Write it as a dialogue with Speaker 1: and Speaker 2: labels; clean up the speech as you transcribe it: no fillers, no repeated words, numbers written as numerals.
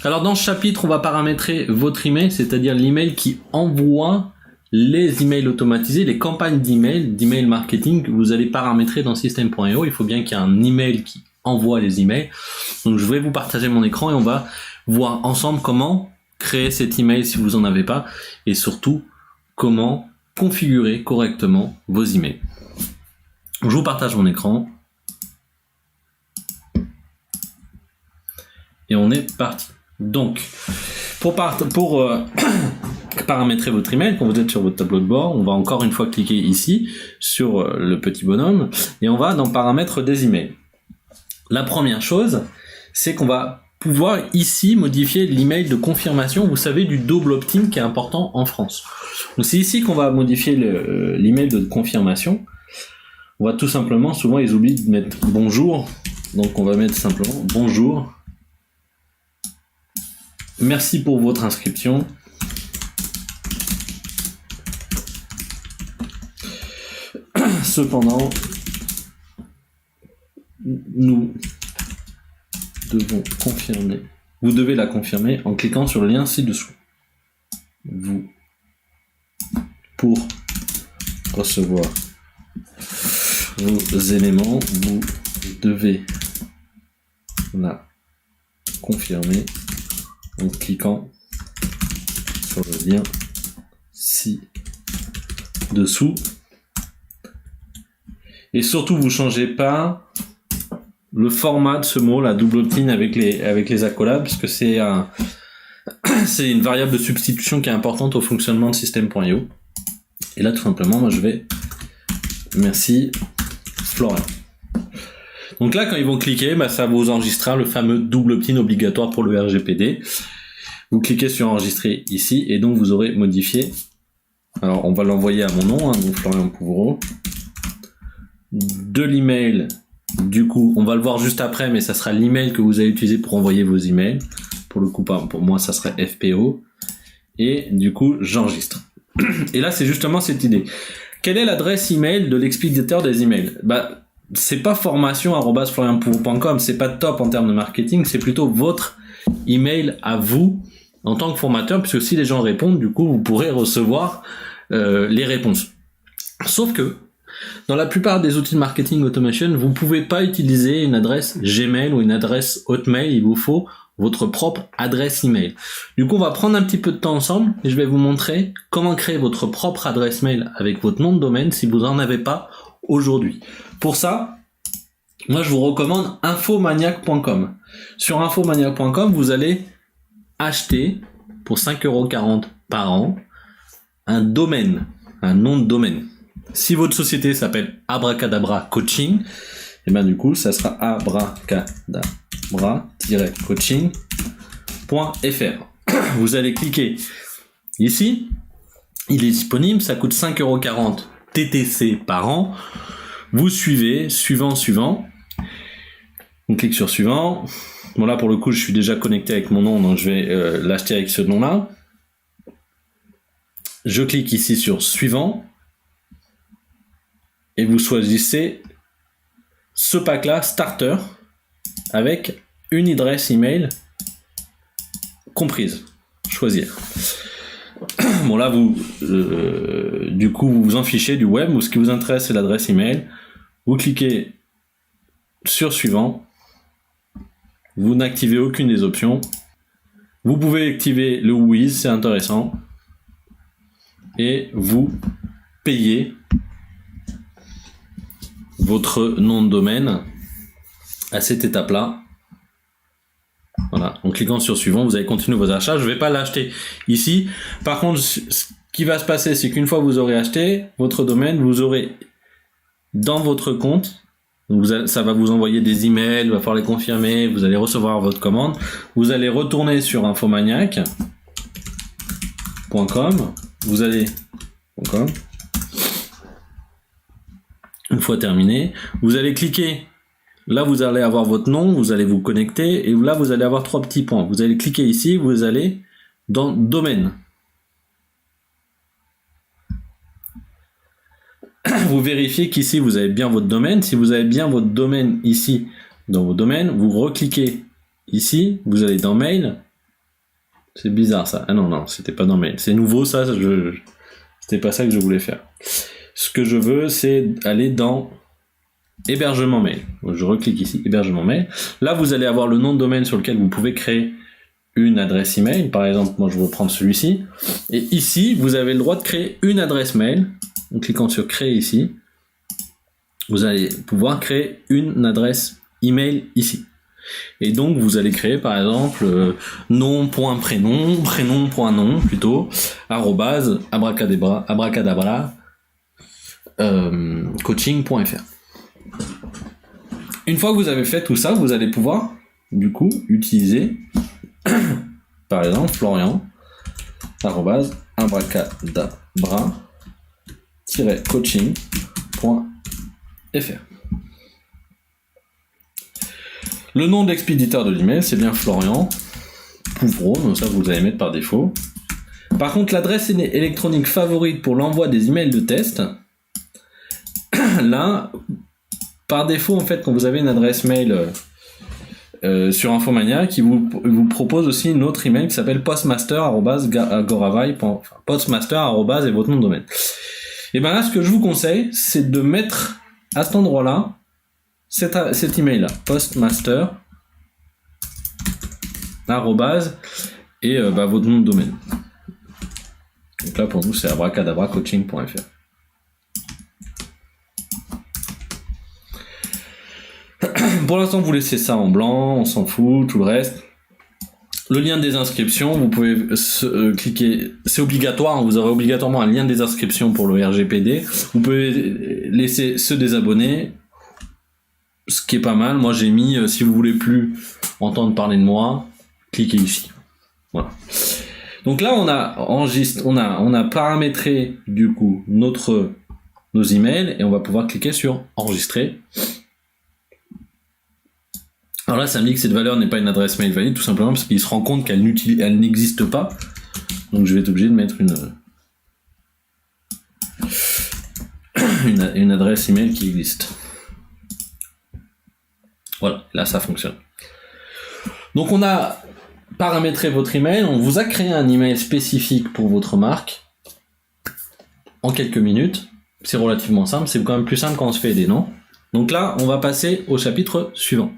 Speaker 1: Alors dans ce chapitre, on va paramétrer votre email, c'est-à-dire l'email qui envoie les emails automatisés, les campagnes d'email marketing que vous allez paramétrer dans System.io. Il faut bien qu'il y ait un email qui envoie les emails. Donc je vais vous partager mon écran et on va voir ensemble comment créer cet email si vous en avez pas, et surtout comment configurer correctement vos emails. Je vous partage mon écran. Et on est parti. Donc, pour paramétrer votre email, quand vous êtes sur votre tableau de bord, on va encore une fois cliquer ici sur le petit bonhomme et on va dans paramètres des emails. La première chose, c'est qu'on va pouvoir ici modifier l'email de confirmation, vous savez, du double opt-in qui est important en France. Donc c'est ici qu'on va modifier l'email de confirmation. On va tout simplement, souvent ils oublient de mettre bonjour, donc on va mettre simplement bonjour. Merci pour votre inscription. Cependant, nous devons confirmer. Vous devez la confirmer en cliquant sur le lien ci-dessous. Pour recevoir vos éléments, vous devez la confirmer en cliquant sur le lien ci-dessous. Et surtout, vous changez pas le format de ce mot, la double opt-in avec les accolades, parce que c'est une variable de substitution qui est importante au fonctionnement de System.io. Et là, tout simplement, moi, je vais merci Florian. Donc là, quand ils vont cliquer, ça vous enregistrera le fameux double opt-in obligatoire pour le RGPD. Vous cliquez sur enregistrer ici, et donc vous aurez modifié. Alors, on va l'envoyer à mon nom, donc Florian Pouvreau. De l'email, du coup, on va le voir juste après, mais ça sera l'email que vous allez utiliser pour envoyer vos emails. Pour le coup, pour moi, ça serait FPO. Et du coup, j'enregistre. Et là, c'est justement cette idée. Quelle est l'adresse email de l'expéditeur des emails? C'est pas formation@florianpouvreau.com, c'est pas top en termes de marketing, c'est plutôt votre email à vous en tant que formateur, puisque si les gens répondent, du coup, vous pourrez recevoir les réponses. Sauf que dans la plupart des outils de marketing automation, vous pouvez pas utiliser une adresse Gmail ou une adresse Hotmail, il vous faut votre propre adresse email. Du coup, on va prendre un petit peu de temps ensemble et je vais vous montrer comment créer votre propre adresse mail avec votre nom de domaine si vous n'en avez pas aujourd'hui. Pour ça, moi je vous recommande infomaniac.com. Sur infomaniac.com, vous allez acheter pour 5,40 € par an un domaine, un nom de domaine. Si votre société s'appelle Abracadabra Coaching, et du coup, ça sera abracadabra-coaching.fr. Vous allez cliquer ici. Il est disponible, ça coûte 5,40 € TTC par an. Vous suivez, suivant. On clique sur suivant. Bon là, pour le coup, je suis déjà connecté avec mon nom, donc je vais l'acheter avec ce nom-là. Je clique ici sur suivant. Et vous choisissez ce pack-là, Starter, avec une adresse email comprise. Choisir. Bon là, du coup, vous vous en fichez du web, ou ce qui vous intéresse, c'est l'adresse email. Vous cliquez sur suivant. Vous n'activez aucune des options. Vous pouvez activer le Whois, c'est intéressant. Et vous payez votre nom de domaine à cette étape-là. Voilà, en cliquant sur suivant, vous allez continuer vos achats. Je ne vais pas l'acheter ici. Par contre, ce qui va se passer, c'est qu'une fois que vous aurez acheté votre domaine, vous aurez dans votre compte, donc ça va vous envoyer des emails, il va falloir les confirmer, vous allez recevoir votre commande. Vous allez retourner sur infomaniac.com. Vous allez .com. Une fois terminé, vous allez cliquer. Là, vous allez avoir votre nom, vous allez vous connecter, et là, vous allez avoir 3 petits points. Vous allez cliquer ici, vous allez dans domaine. Vous vérifiez qu'ici, vous avez bien votre domaine. Si vous avez bien votre domaine ici, dans vos domaines, vous recliquez ici, vous allez dans mail, C'est bizarre ça. Ah non, c'était pas dans mail. C'est nouveau ça, c'était pas ça que je voulais faire. Ce que je veux, c'est aller dans hébergement mail. Donc, je reclique ici, hébergement mail. Là, vous allez avoir le nom de domaine sur lequel vous pouvez créer une adresse email. Par exemple, moi je vais prendre celui-ci. Et ici, vous avez le droit de créer une adresse mail. En cliquant sur créer ici, vous allez pouvoir créer une adresse email ici. Et donc vous allez créer par exemple nom.prénom, prénom.nom plutôt, arrobase, abracadabra, coaching.fr. Une fois que vous avez fait tout ça, vous allez pouvoir du coup utiliser par exemple Florian, arrobase, abracadabra-coaching.fr. Le nom de l'expéditeur de l'email, c'est bien Florian Pouvreau, donc ça vous allez mettre par défaut. Par contre, l'adresse électronique favorite pour l'envoi des emails de test, là, par défaut, en fait, quand vous avez une adresse mail sur Infomania, qui vous propose aussi une autre email qui s'appelle postmaster@goravai.postmaster@ et votre nom de domaine. Et ben là, ce que je vous conseille, c'est de mettre à cet endroit-là cet email là, postmaster et votre nom de domaine. Donc là pour nous c'est abracadabracoaching.fr. Pour l'instant vous laissez ça en blanc, on s'en fout, tout le reste. Le lien des inscriptions, vous pouvez cliquer, c'est obligatoire, hein, vous aurez obligatoirement un lien des inscriptions pour le RGPD. Vous pouvez laisser ceux des abonnés. Ce qui est pas mal, moi j'ai mis, si vous voulez plus entendre parler de moi, cliquez ici. Voilà. Donc là on a paramétré du coup nos emails et on va pouvoir cliquer sur enregistrer. Alors là ça me dit que cette valeur n'est pas une adresse mail valide, tout simplement parce qu'il se rend compte qu'elle n'existe pas. Donc je vais être obligé de mettre une adresse email qui existe. Voilà, là ça fonctionne. Donc on a paramétré votre email, on vous a créé un email spécifique pour votre marque en quelques minutes. C'est relativement simple, c'est quand même plus simple quand on se fait aider, non ? Donc là, on va passer au chapitre suivant.